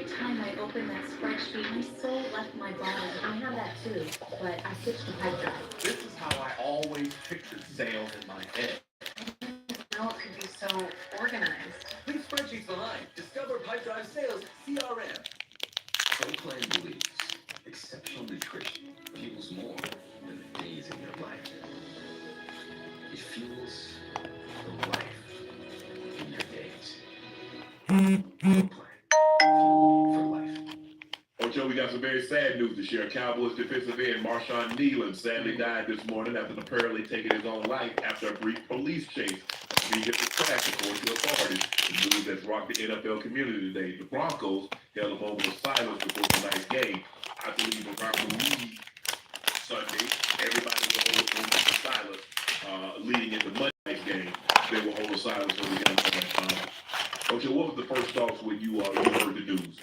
time I opened that spreadsheet, my soul left my body. I have that too, but I switched to Pipedrive. This is how I always pictured sales in my head. Now it could be so organized. Leave spreadsheets behind. Discover Pipedrive Sales CRM. ProPlan believes exceptional nutrition fuels more than the days in your life. It fuels the life in your days. ProPlan for life. Ocho, we got some very sad news to share. Cowboys defensive end Marshawn Nealon sadly died this morning after apparently taking his own life after a brief police chase. He hit the track, according to authorities. The news that's rocked the NFL community today. The Broncos held a moment of silence before tonight's game. I believe around the league Sunday, everybody will hold a moment of silence leading into Monday's game. They will hold a silence for the game. Ocho, what was the first thoughts when you heard the news?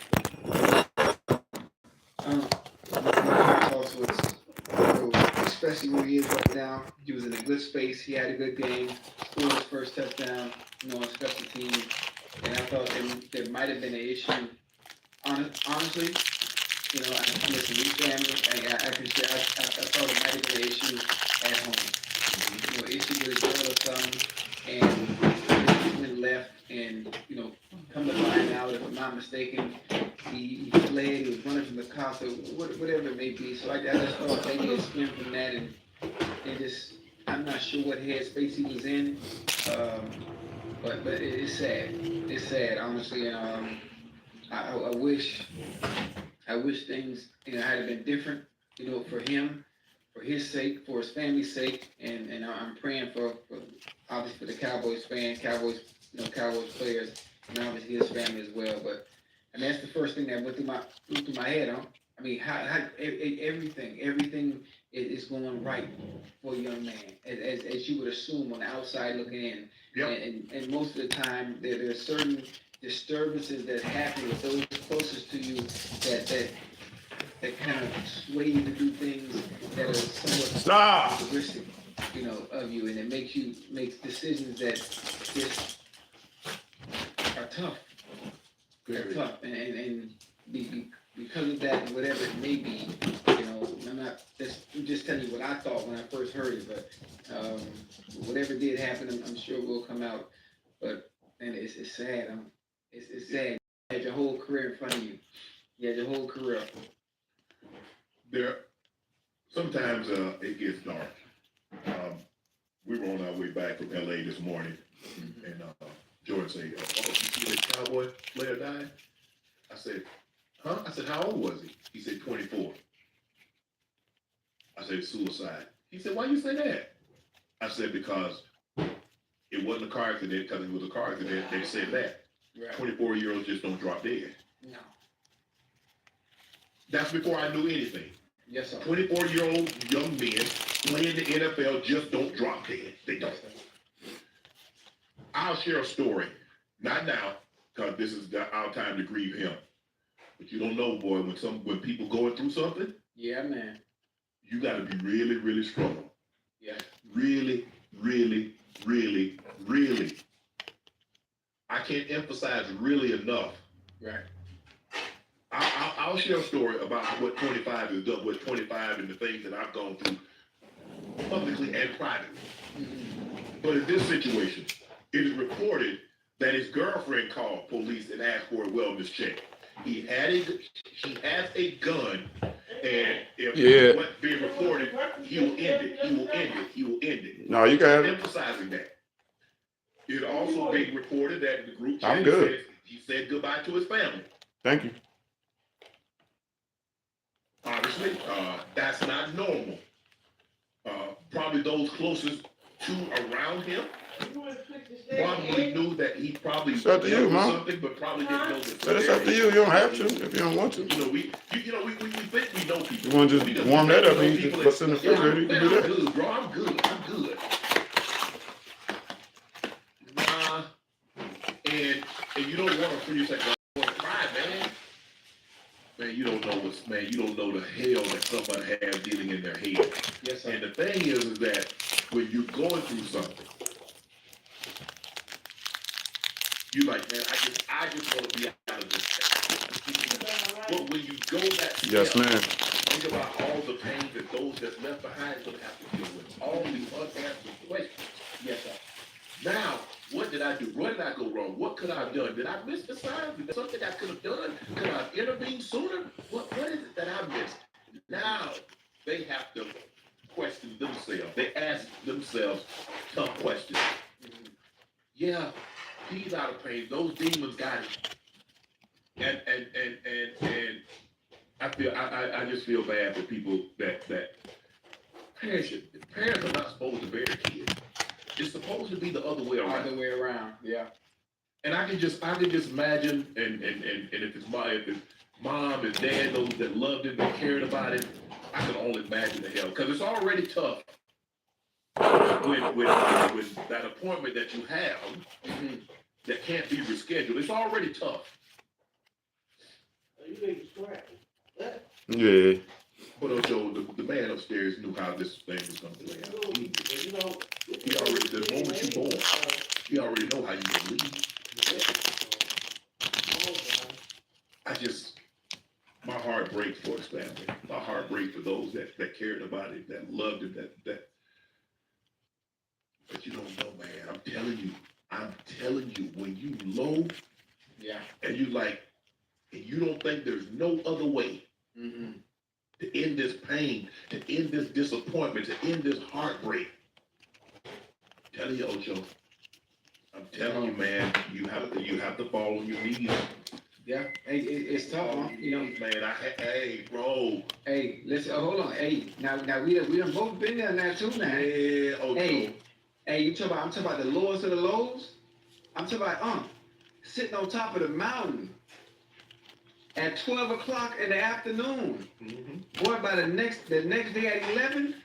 Especially when he is right now, he was in a good space. He had a good game, scored his first touchdown, on special teams. And I thought there might have been an issue. Honestly, listen, we family. I can say I thought it might have been an issue at home. Issue with his girl or something, and he went left, and come to find out, if I'm not mistaken, he fled, he was running from the cops, or whatever it may be. So I just thought maybe it stemmed from that, and just, I'm not sure what headspace he was in, but it's sad. It's sad, honestly. I wish things, had been different, for him, for his sake, for his family's sake, and I'm praying for obviously for the Cowboys fans, Cowboys players, and obviously his family as well. But that's the first thing that went through my head. How everything is going right for a young man, as you would assume on the outside looking in. Yep. And most of the time, there are certain disturbances that happen with those closest to you that kind of sway you to do things that are somewhat characteristic, of you, and it makes decisions that just are tough. They're tough, and because of that, whatever it may be, I'm just telling you what I thought when I first heard it, but whatever did happen, I'm sure will come out. But it's sad. It's sad. You had your whole career in front of you. You had your whole career. Sometimes it gets dark. We were on our way back from LA this morning, and Jordan said, "Oh, you see this Cowboy player died?" I said, "Huh?" I said, "How old was he?" He said, 24. I said, "Suicide." He said, "Why you say that?" I said, "Because it wasn't a car accident. Because it was a car accident, they said that. Right. 24-year-olds just don't drop dead." No. That's before I knew anything. Yes, sir. 24-year-old young men playing the NFL just don't drop dead. They don't. I'll share a story. Not now, because this is our time to grieve him. But you don't know, boy, when people going through something, Yeah, man. you got to be really, really strong. Yeah. Really, really, really, really. I can't emphasize really enough. Right. I'll share a story about what 25 has done, what 25 and the things that I've gone through publicly and privately. But in this situation, it is reported that his girlfriend called police and asked for a wellness check. She has a gun, and if what's being reported, he will end it. He will end it. No, you got it. Emphasizing that. It also being reported that in the group chat, I'm good. he said goodbye to his family. Thank you. Obviously, that's not normal. Probably those closest to around him probably knew that he probably It's up to you, Mom. something, but probably didn't know that. But it's up to you. You don't have to if you don't want to. We think we know people. You want to just warm that up and you just put it in the refrigerator, you can do that. I'm good, bro. I'm good. Nah, and you don't want to feel like I want to cry, man. Man, you don't know the hell that somebody has dealing in their head. Yes, sir. And the thing is that when you're going through something, you're like, man, I just want to be out of this. when you go that step, Yes, ma'am. think about all the pain that those that's left behind will have to deal with. All the unanswered questions. Yes, sir. Now, what did I do? Where did I go wrong? What could I have done? Did I miss the signs? Is there something I could have done? Could I have intervened sooner? What is it that I missed? Now they have to question themselves. They ask themselves tough questions. Yeah, he's out of pain. Those demons got him. And I just feel bad for people that parents are not supposed to bury kids. It's supposed to be the other way around. Other way around, yeah. And I can just imagine, and if it's mom and dad, those that loved him, that cared about him, I can only imagine the hell, because it's already tough when that appointment that you have that can't be rescheduled. It's already tough. Yeah. But Ojo, the man upstairs knew how this thing was going to play out. He already, the moment you born, he already know how you're going to leave. My heart breaks for his family. My heart breaks for those that cared about him, that loved him, that. But you don't know, man. I'm telling you, when you low, Yeah. and you don't think there's no other way to end this pain, to end this disappointment, to end this heartbreak. I'm telling you, Ocho. I'm telling you, man, you have to fall on your knees. Yeah, hey, it's tough, huh? You know. Man, hey, bro. Hey, listen, hold on. Hey, now we done both been there now too, now. Yeah, Ocho. Hey, I'm talking about the lowest of the lows. I'm talking about sitting on top of the mountain at 12 o'clock in the afternoon. Boy, by the next day at 11,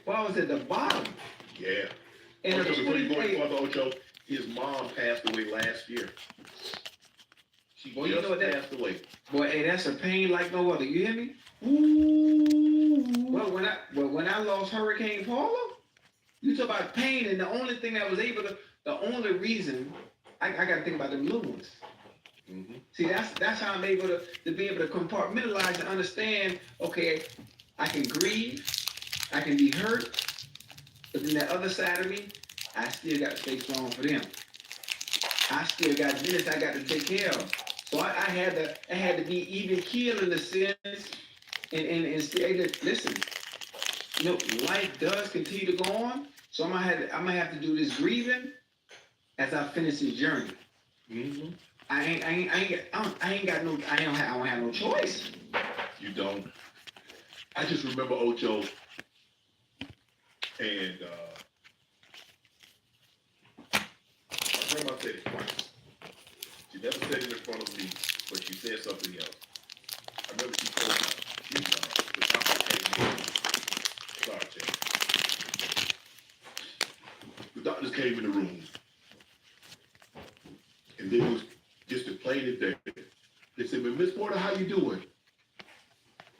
boy, I was at the bottom. Yeah. And Ocho, before you go any 20 further, Ocho, his mom passed away last year. She Well, you just know what passed away. Boy, hey, that's a pain like no other. You hear me? Ooh. Well, when I lost Hurricane Paula, you talk about pain, and the only thing that was the only reason I got to think about them little ones. See, that's how I'm able to be able to compartmentalize and understand. Okay, I can grieve, I can be hurt, but then that other side of me, I still got to stay strong for them. I still got business I got to take care of. So I had to be even keel in the sense and say, listen, you know, life does continue to go on. So I'm gonna have to do this grieving as I finish this journey. I don't have no choice. You don't. I just remember Ocho and my grandma said it twice. She never said it in front of me, but she said something else. I remember she told me, the doctor came in. Sorry, Jay. The doctors came in the room, and they was just as plain as day. They said, "But Miss Porter, how you doing?"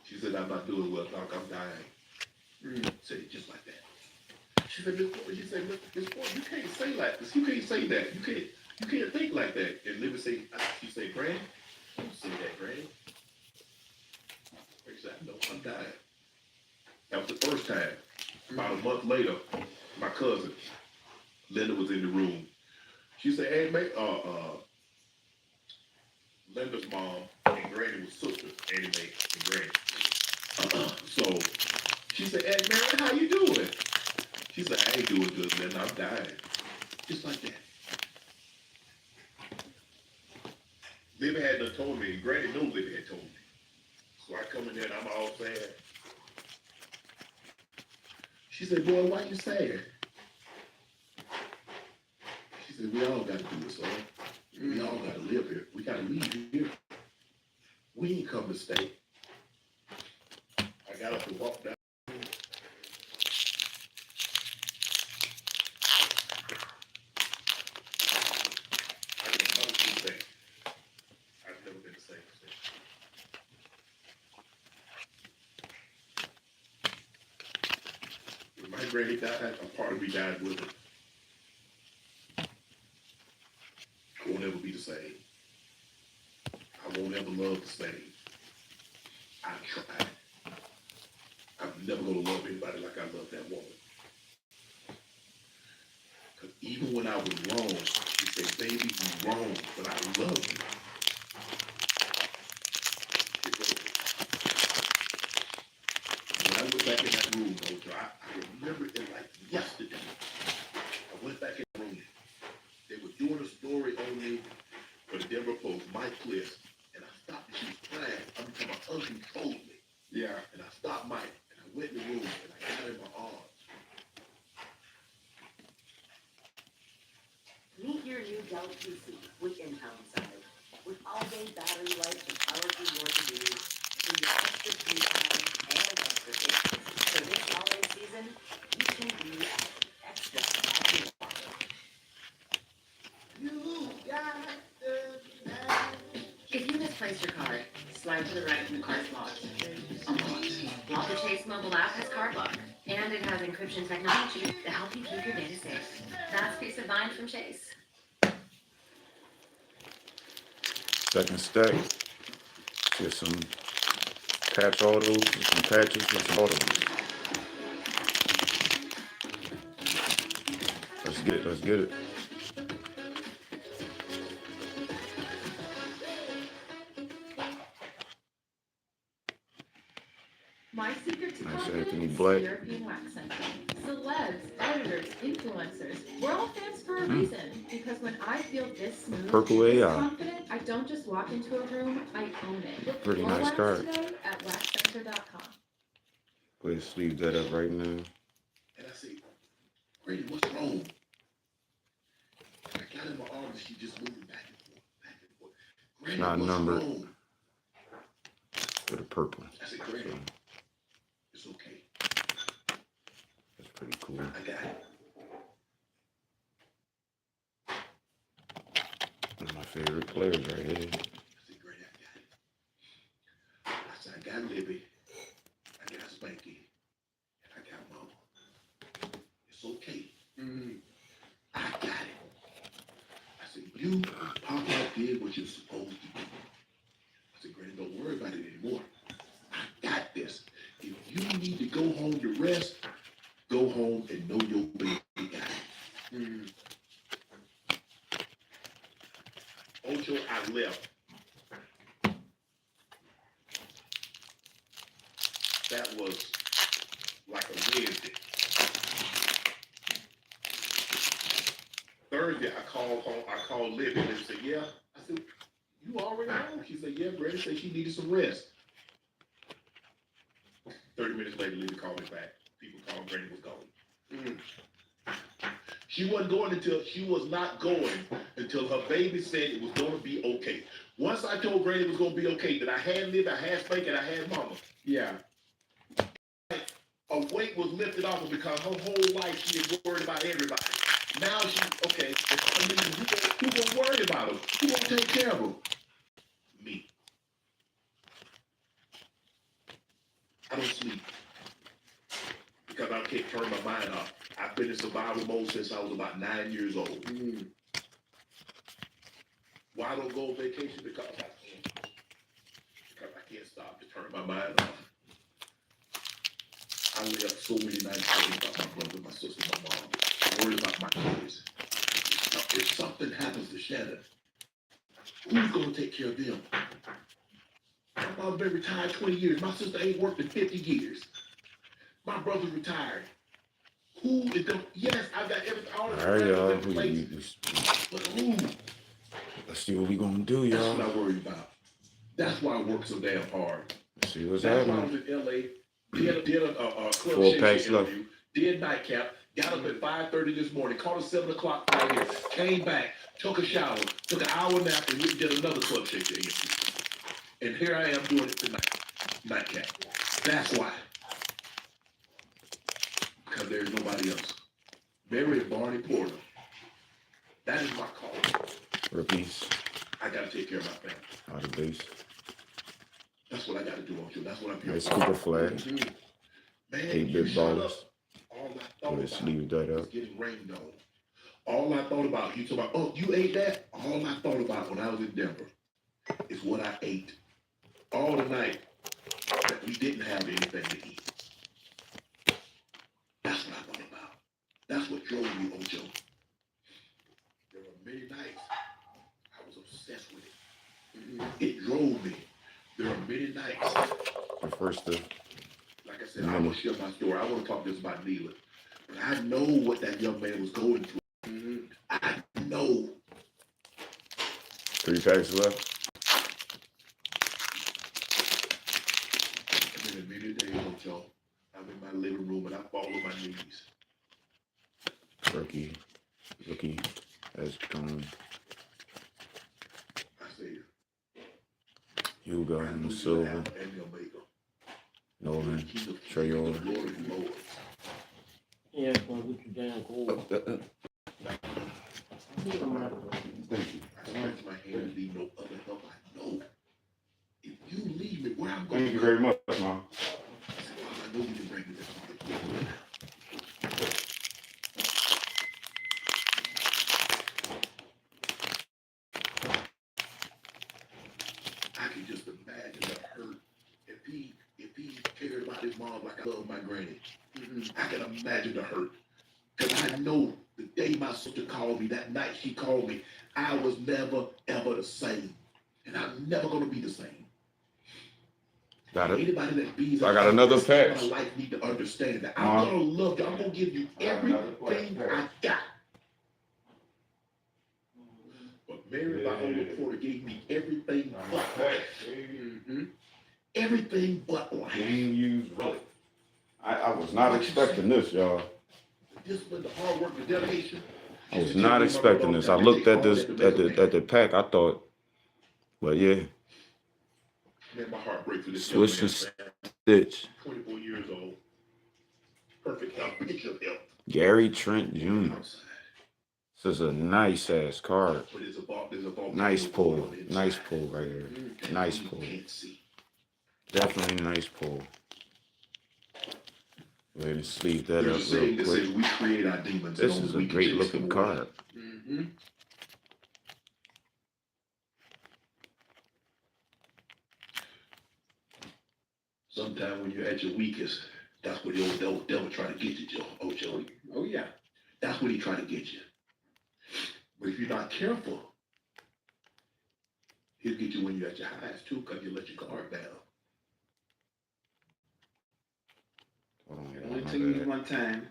She said, "I'm not doing well, Doc. I'm dying." Said it just like that. She said, "Miss Porter," Miss Porter, you can't say like this. You can't say that. You can't think like that." And Libby say, she said, "Granny, don't say that, Granny." I said, "No, I'm dying." That was the first time. About a month later, my cousin, Linda, was in the room. She said, "Hey, man, Linda's mom and Granny was sisters, Annie Mae and Granny. So she said, "Hey, Mary, how you doing?" She said, "I ain't doing good, Linda. I'm dying." Just like that. Libby had done told me, and Granny knew Libby had told me. So I come in there and I'm all sad. She said, "Boy, why you sad?" She said, "We all got to do this, son. We all got to live here. We got to leave here. We ain't come to stay." I got up and walked down. I can honestly say, I've never been the same since. When my granny died, a part of me died with her. I won't ever be the same. I won't ever love the same. I tried. I'm never gonna love anybody like I love that woman. Cause even when I was wrong, she said, baby, you wrong, but I love you. When I went back in that room, Ocho, I remember it like yesterday. I went back in the room. They were doing a story on me for the Denver Post, Mike Cliff, and I stopped and she was crying. I'm talking about uncontrollably. Yeah. And I stopped Mike, and I went in the room, and I got her in my arms. Meet your new Dell PC with Intel inside. With all-day battery life and powerful your to-dos, in your extra free time and extra savings. So this holiday season, you can be extra happy. You got the magic. If you misplace your card, slide to the right and the card's locked. Unlocked. While the Chase mobile app has card lock, and it has encryption technology to help you keep your data safe. That's peace of mind from Chase. Second stack. Get some patch autos, some patches, and some autos. Let's get it, let's get it. My secret to Nice confidence Anthony is Black. European wax center. Celebs, editors, influencers, we're all fans for a reason. Because when I feel this smooth, Purple this AI. confident, I don't just walk into a room, I own it. Book Pretty your nice wax card. today at waxcenter.com. Go ahead, sleeve that up right now. And I said, Grady, what's wrong? And I got in my arms, and she just moving back and forth, back and forth. Grady, Not what's numbered. wrong? With a purple. I said, Grady, it's okay. That's pretty cool. I got it. One of my favorite players right here. I said, Grady, I got it. I said, I got Libby, I got Spanky, and I got Mama. It's okay. I got it. I said, you, Papa, did what you're supposed to do. I said, Grady, don't worry about it anymore. I got this. If you need to go home to rest, go home and know your baby got it. Ocho, I left. That was like a Wednesday. Thursday, I called home. I called Libby and said, yeah. I said, you already home? She said, yeah, Brady said she needed some rest. 30 minutes later, Libby called me back. People called Brady was gone. She was not going until her baby said it was going to be okay. Once I told Brady it was going to be okay, that I had Libby, I had Spank, and I had Mama. Yeah. A weight was lifted off her because her whole life she had worried about everybody. Now she, okay, who gonna worry about her? Who gonna take care of her? Me. I don't sleep because I can't turn my mind off. I've been in survival mode since I was about 9 years old. Why I don't go on vacation? Because I can't. Because I can't stop to turn my mind off. I lay up so many nights worried about my brother, my sister, my mom, worried about my kids. Now, if something happens to Shannon, who's gonna take care of them? My mom been retired 20 years. My sister ain't worked in 50 years. My brother's retired. Who is the? Yes, I got everything. All All the right, y'all. in place. But who? Let's see what we gonna do, That's y'all. what I worry about. That's why I work so damn hard. Let's see what's That's why I happening. was in LA. Did a club Full Shake pack Shake stuff. interview. Did nightcap. Got up at 5:30 this morning. Called at 7 o'clock right here. Came back. Took a shower. Took an hour nap and went and did another club shake interview. And here I am doing it tonight. Nightcap. That's why. Because there's nobody else. Mary and Barney Porter. That is my call. Rookies. I gotta take care of my family. Out of base. That's what I gotta do, Ocho. That's what I'm here Nice for. Cooper flag. Man, 8-bit you shut ballers. up. All I Go thought ahead, about sleeve that was up. getting rained on. All I thought about, you talk about, oh, you ate that? All I thought about when I was in Denver is what I ate. All the night. that we didn't have anything to eat. That's what I thought about. That's what drove me, Ocho. There were many nights I was obsessed with it. It drove me. There are many nights, The first to like I said, I want to share my story. I want to talk this about Neela. But I know what that young man was going through. I know. 3 packs left. It's been a many days, Ocho. I'm in my living room and I fall on my knees. Rookie has come. I say, Hugo I and knew you Silva, Alpha and the Omega. Nolan, King of kings, Trayola. Lord of lords. Yeah, it's gonna get you down cold. Thank you. I stretch my hand and leave no other help. I know. If you leave me where I'm going, Thank you very much, Mom. I said, Father, I know you can bring me this far. I can just imagine the hurt if he cared about his mom like I love my granny. I can imagine the hurt. Because I know the day my sister called me, that night she called me, I was never, ever the same. And I'm never going to be the same. Got it. Anybody that bees I got another patch. my life need to understand that Uh-huh. I'm going to love you. I'm going to give you everything I got. But Mary, my older Porter, gave me everything but life. Everything but life. Game used relic. I was not expecting this, y'all. The discipline, the hard work, the dedication. I was not expecting this. I looked at this at the pack. I thought, well, yeah, Man, my heart breaks for this Swish young and man. Stitch. 24 years old. Perfect health. Picture of health. Gary Trent Jr. Outside. This is a nice ass card. But there's a volcano Nice pull. on the inside. Nice pull right here. And Nice you pull. can't see. Definitely nice pull. Go ahead and sleeve that There's up a saying real that quick. says we create our demons. This and is only a we can great chase looking them card. away. Sometimes when you're at your weakest, that's what the old devil try to get you, Joe. Oh, Joey. Oh, yeah. That's what he try to get you. But if you're not careful, he'll get you when you're at your highest, too, because you let your guard down. Hold on, It my only took me bad. one time.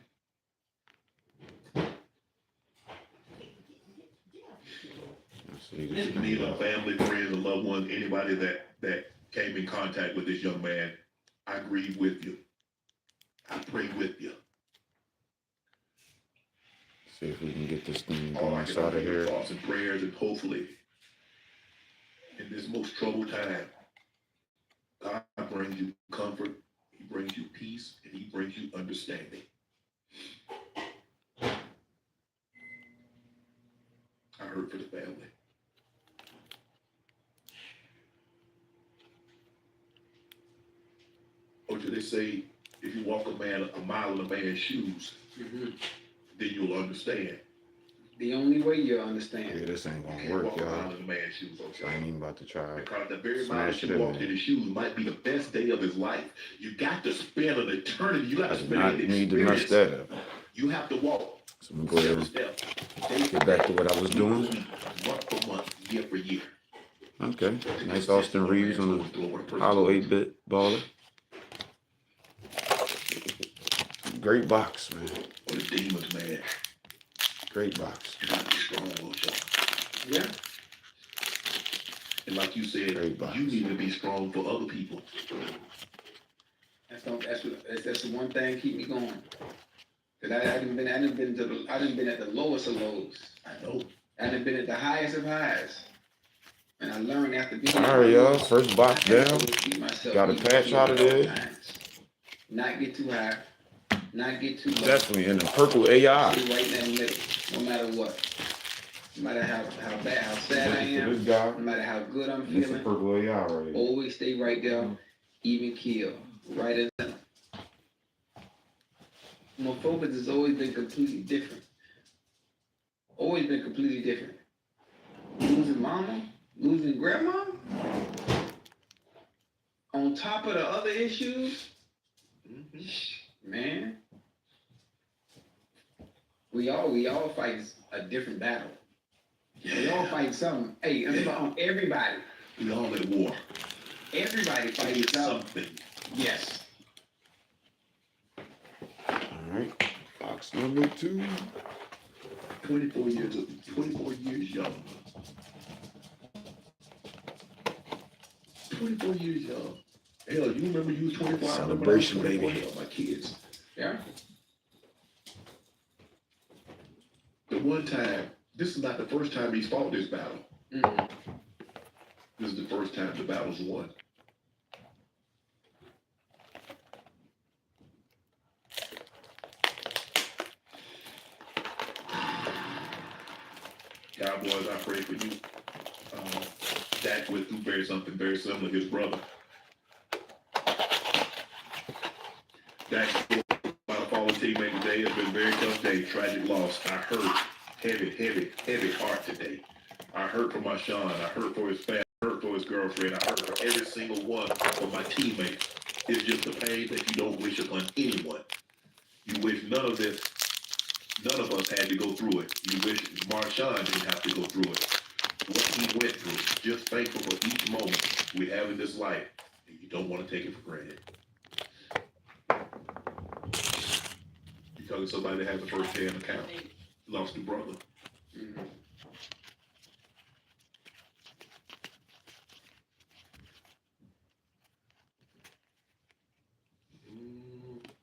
Let's leave this Me, thing the up. family, friends, and loved ones, anybody that came in contact with this young man, I grieve with you. I pray with you. See if we can get this thing All I going can out offer of you here. thoughts and prayers, and hopefully, in this most troubled time, God brings you comfort, He brings you peace, and He brings you understanding. I hurt for the family. Or do they say, if you walk a mile in a man's shoes, then you'll understand. The only way you'll Yeah, understand. this ain't You gonna can't work, walk a y'all. mile in a man's shoes, So I ain't okay? even about to try. Because the very mile Smash that it you in walked there. in his shoes might be the best day of his life. You got to spend an eternity. You got I to do spend not an need to mess experience. that up. You have to walk So I'm gonna go ahead step to and step, day get back to what I was week doing. for week, month for month, year for year. Okay. Nice Austin Reeves on the hollow 8-bit baller. Great box, man. For the demons, man. Great box. You got to be strong, Ocho. Yeah. And like you said, Great box. you need to be strong for other people. That's the one thing keep me going. Cause I done been at the lowest of lows. I know. I done been at the highest of highs. And I learned after being All right, y'all. First box I had to down. always keep myself Got a even patch keel out of at all there. times. Not get too high. Not get too low. Definitely in the purple AI. Stay right in that middle, no matter what. No matter how sad I Looking for am, this guy. no matter how good I'm This is feeling, purple AI right here. always stay right there, even keel, right in the center. My focus has always been completely different. Always been completely different. Losing mama, losing grandma, on on top of the other issues, man, we all fight a different battle. We all fight something. Hey, everybody. We all at war. Everybody fights something. Yes. All right. Box number 2. 24 years young. 24 years young. Hell, you remember you was 24? Celebration, I remember I was 24. baby. Hell, my kids. Yeah. The one time, this is not the first time he's fought this battle. Mm-hmm. This is the first time the battle's won. Cowboys, I pray for you. Dak went through something very similar to his brother. Dak's about to fall a teammate today. It's been a very tough day. Tragic loss. I hurt. Heavy heart today. I hurt for my Sean. I hurt for his family. I hurt for his girlfriend. I hurt for every single one of my teammates. It's just a pain that you don't wish upon anyone. You wish none of us had to go through it. You wish Marshawn didn't have to go through it. What he went through, just thankful for each moment we have in this life, and you don't want to take it for granted. You're talking to somebody that has a first-hand account. Lost a brother. Mm-hmm.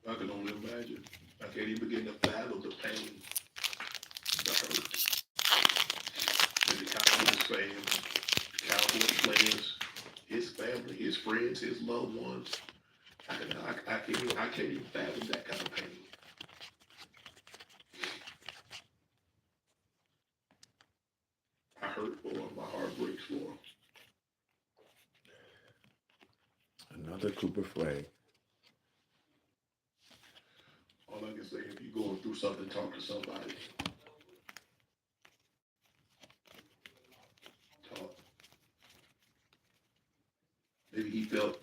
I can only imagine. I can't even begin to fathom the pain, the hurt. And the Cowboys fans, the Cowboys players, his family, his friends, his loved ones. I can't even fathom that kind of pain. I hurt for him. My heart breaks for him. Another Cooper flag. All I can say, if you're going through something, talk to somebody. Talk. Maybe he felt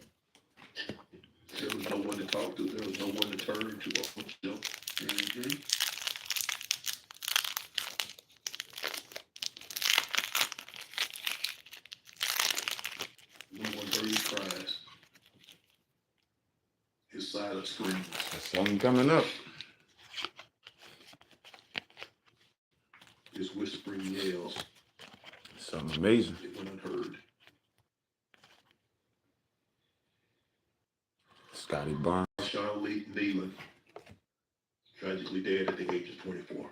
there was no one to talk to, there was no one to turn to. Mm-hmm. No one heard his cries. His silent screams. That's something coming up. His whispering yells. Something amazing. It went unheard. Scotty Barnes. Sean Lee Nealon, tragically dead at the age of 24.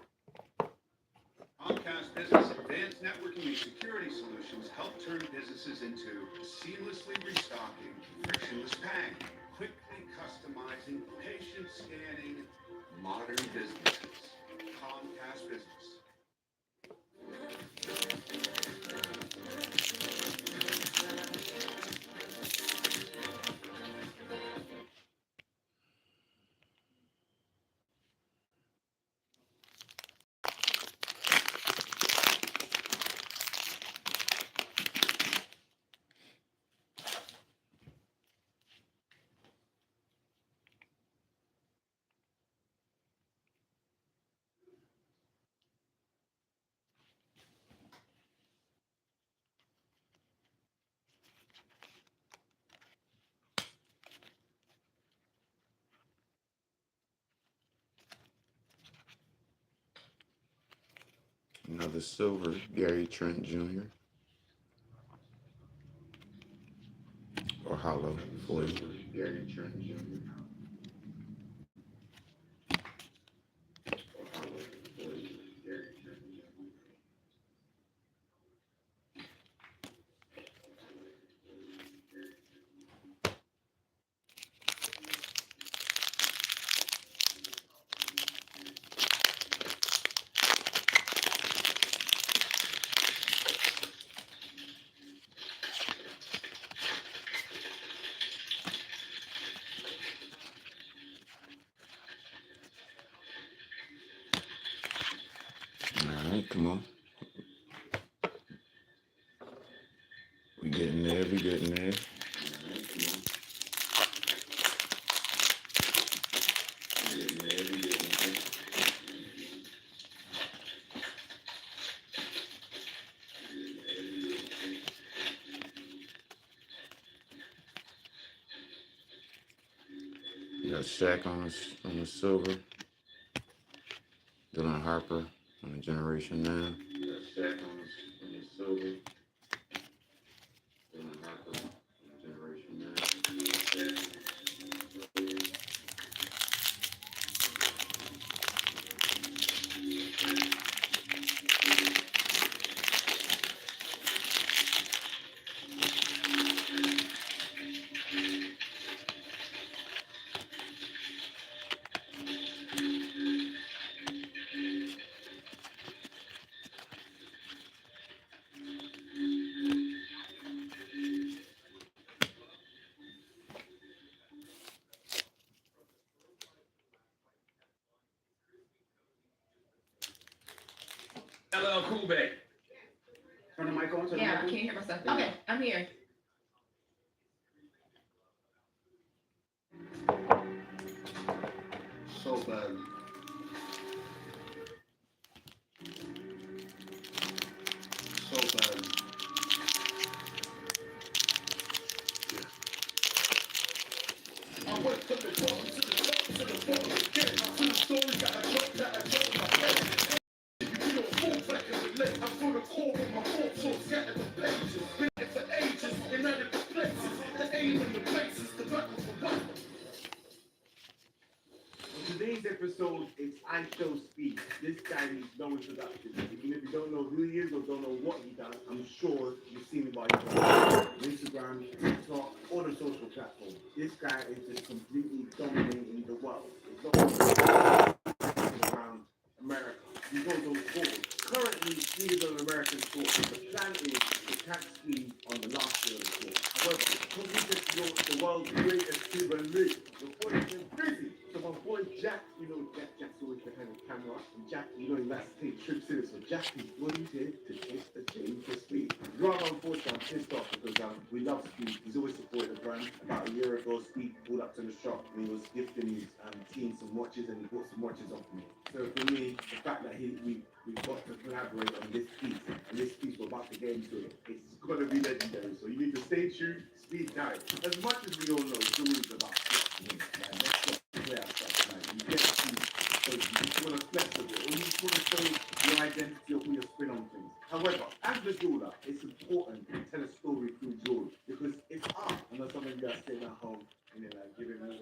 Comcast Business Advanced Networking and Security Solutions help turn businesses into seamlessly restocking, frictionless paying, quickly customizing, patient scanning, modern businesses. Comcast Business. Another silver, Gary Trent Jr. Or hollow for you. Gary Trent Jr. All right, come on. We getting there. got Shaq on the silver. Dylan Harper on the Generation Now. You got Shaq on the silver. Dylan Harper on the Generation Now. LL Cool J. Turn the mic on. Turn the Yeah, I mic on. can't hear myself. Okay, I'm here. So bad. So bad. I went to the top, to the top, to the bottom again. To the story that I told my friends. You know, 4 seconds late. I saw the core of my thoughts all scattered the pages. Been there for ages, in inadequate places. The aim and the places, the battle for what? On today's episode, it's I Show Speed. This guy needs no introduction. Even if you don't know who he is or don't know what he does, I'm sure you've seen him by Instagram, TikTok, or the social platform. This guy is just completely dominating the world. It's not around America. He goes on tour. Currently, Speed is on an American tour. The plan is to catch Speed on the last day of the tour. However, because we just launched the world's greatest Cuban league, before he's been busy. So my boy Jack, you know Jack's always behind the camera. And Jack, you know he likes to take trips in it. So Jack is volunteered to take the chain for Speed. Rather unfortunately, I'm pissed off because we love Speed. He's always supported the brand. About a year ago, Speed pulled up to the shop and he was gifting his team some watches and he bought some watches off me. So for me, the fact that we've got to collaborate on this piece, and this piece we're about to get into it, it's gonna be legendary. So you need to stay tuned. Speed died. As much as we all know, stories about let's just play ourselves tonight. You get to see, so you just want to flex a bit, or you just want to show your identity or put your spin on things. However, as the jeweler, it's important to tell a story through jewelry because it's art. I know some of you are sitting at home and they're like giving me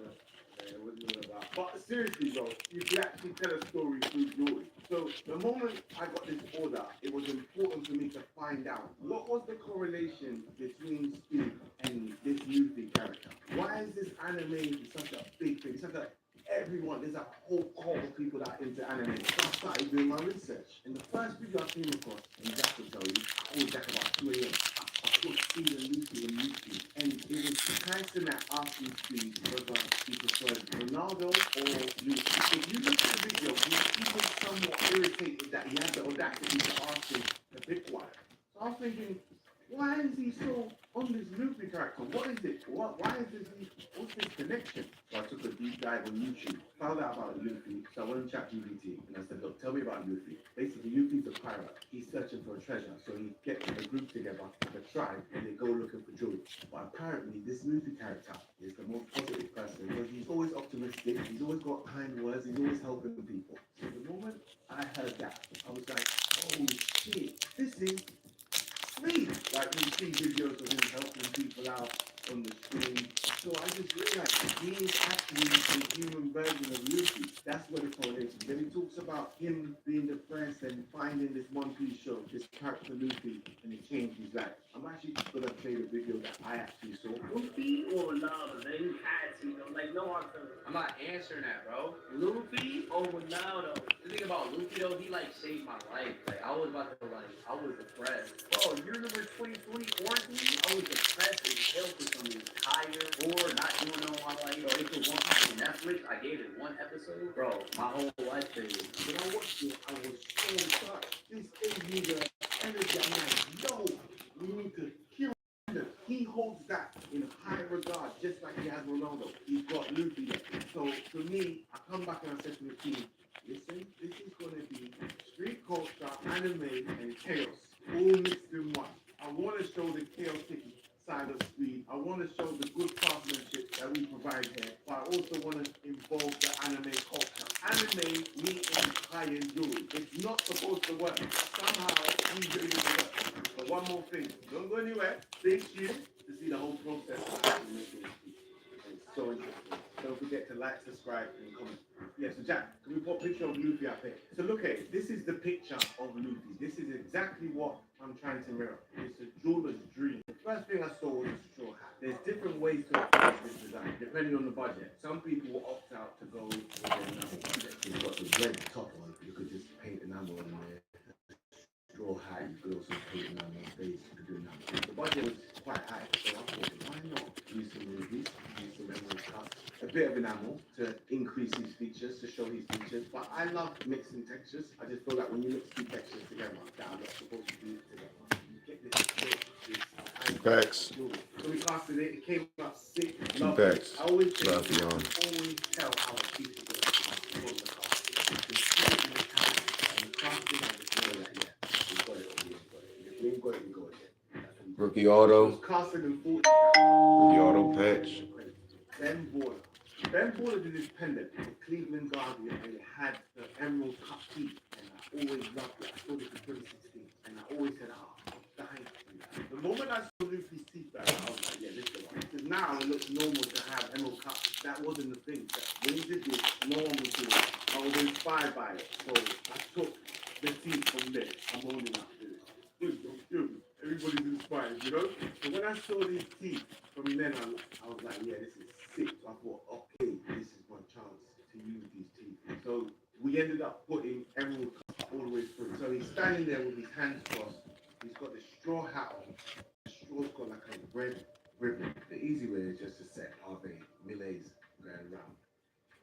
what's it about. But seriously though, you can actually tell a story through jewelry. So the moment I got this order, it was important for me to find out what was the correlation between Speed and this Luffy character. Why is this anime such a big thing? Such a everyone, there's a whole cult of people that are into anime. So I started doing my research. And the first video I came across, and Jack will tell you, I called Jack about 2 a.m. I put Speed and Luffy on YouTube. And it was Tyson that asked me Speed whether he preferred Ronaldo or Luffy. If you look at the video, he was somewhat irritated that he had the audacity to ask him to pick one. So I'm thinking, why is he so on this Luffy character? What is it? Why is this? What's this connection? So I took a deep dive on YouTube, found out about Luffy. So I went on ChatGPT and I said, look, tell me about Luffy. Basically, Luffy's a pirate. He's searching for a treasure. So he gets a group together, like a tribe, and they go looking for jewelry. But apparently, this Luffy character is the most positive person because he's always optimistic. He's always got kind words. He's always helping people. So the moment I heard that, I was like, oh shit, this is Speed. Like we see videos of him helping people out on the screen. So I just realized he is actually the human version of Luffy. That's where the correlation. Then he talks about him being depressed and finding this One Piece show, this character Luffy, and it changed his life. I'm actually gonna play the video that I actually saw. Luffy or Ronaldo? They had to, though. Like, no hard feelings. I'm not answering that, bro. Luffy or Ronaldo? The thing about Luffy though, he like saved my life. Like I was about to I was depressed. Oh, you remember 2020 quarantine? I was depressed and ill for some reason. Tired, bored, not doing no one like, Yo, it's a one on Netflix. I gave it one episode, bro. My whole life changed. when I watched it, I was so touched. This gave me the energy. I'm like, yo, we need to kill him. He holds that in high regard, just like he has Ronaldo. He's got Luffy there. So for me, I come back and I said to the team, listen, this is going to be street culture, anime, and chaos, all mixed in one. I want to show the chaotic side of Speed. I want to show the good craftsmanship that we provide here, but I also want to like, subscribe, and comment. Yeah, so Jack, can we put a picture of Luffy up here? So look at it. This is the picture of Luffy. This is exactly what I'm trying to mirror. It's a jeweler's dream. The first thing I saw was a straw hat. There's different ways to approach this design, depending on the budget. Some people will opt out to go with their enamel. You've got the red top on. You could just paint enamel on there. Straw hat, you could also paint enamel base. You could do enamel. The budget was quite high, so I thought, why not use some rubies, use some emerald cut, a bit of enamel to increase his features, to show his features. But I love mixing textures. I just feel like when you mix two textures together, that I'm not supposed to do it together. You get this Facts. So we casted it. It came out sick. Facts. I always say, Love y'all. always tell how a piece is going to come from the cast. You can see it in the camera. And the casting, I just know that, yeah, we got it, we got it. If we ain't got it, we got it. That's what we got. Rookie auto. It was casted in 40. Rookie auto patch. Ben Baller. Ben Baller did this pendant for Cleveland Guardian, and it had the emerald cut teeth. And I always loved it. I saw this in 2016, and I always said, I'm dying to do that. The moment I saw Luffy's teeth back, I was like, yeah, this is the one. Because now it looks normal to have emerald cut. That wasn't the thing. When he did this, no one was doing it. I was inspired by it. So I took the teeth from there. I'm holding up to it. Everybody's inspired, you know? So when I saw these teeth from then, I was like, yeah, this is sick. So I thought, okay, this is my chance to use these teeth. So we ended up putting emerald all the way through. So he's standing there with his hands crossed. He's got the straw hat on. The straw's got like a red ribbon. The easy way is just to set Harvey Millets going around.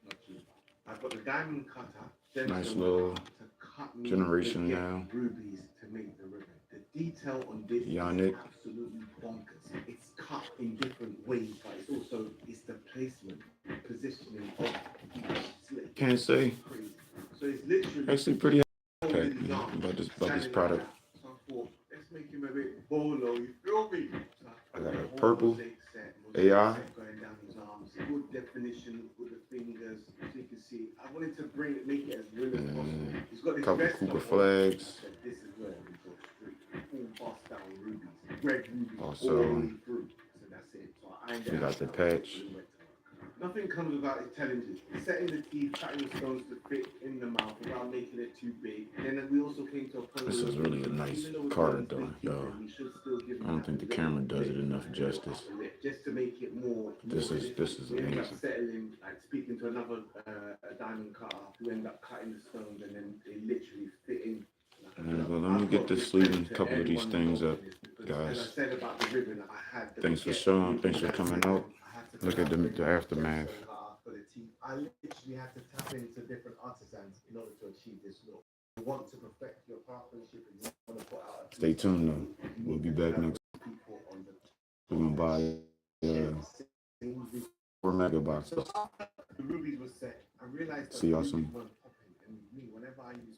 Not too bad. I've got the diamond cutter. Nice little to cut me generation the now. rubies to make the ribbon. The detail on this Yannick. is absolutely bonkers. It's cut in different ways, but it's also the placement, positioning of each slit. Can't say. Crazy. So it's literally Actually pretty holding happy his arm, about this standing product. like that. So I thought, let's make him a bit bolo, you feel me? So I got a whole purple mosaic AI. set going down his arms, good definition with the fingers, so you can see. I wanted to make it as real as possible. He's got this Couple vest Cooper on. flags. I said, this is where we go straight. Full bust down rubies, red rubies Also, all the way through. So that's it. So I ironed it we got out the now. patch. Nothing comes without its challenges. Setting the teeth, cutting the stones to fit in the mouth without making it too big. Then we also came to a point This where is really a nice even though we're card doing though, big y'all. teeth, we should still give I don't think the camera does it enough justice. Just to make it more. This is we ended up amazing. settling, like speaking to another diamond cutter who ended up cutting the stones and then they literally fit in. Well, let me get this sleeve and a couple of these things up, guys. As I said about the ribbon, I had the Thanks for showing. Thanks for coming out. Look at the aftermath. I literally had to tap into different artisans in order to achieve this look. You want to perfect your craftsmanship and you want to put out. Stay tuned though. We'll be back next. We're gonna buy 4 mega boxes. The rubies were set. I realized that See y'all the rubies soon. weren't popping, and me, whenever I use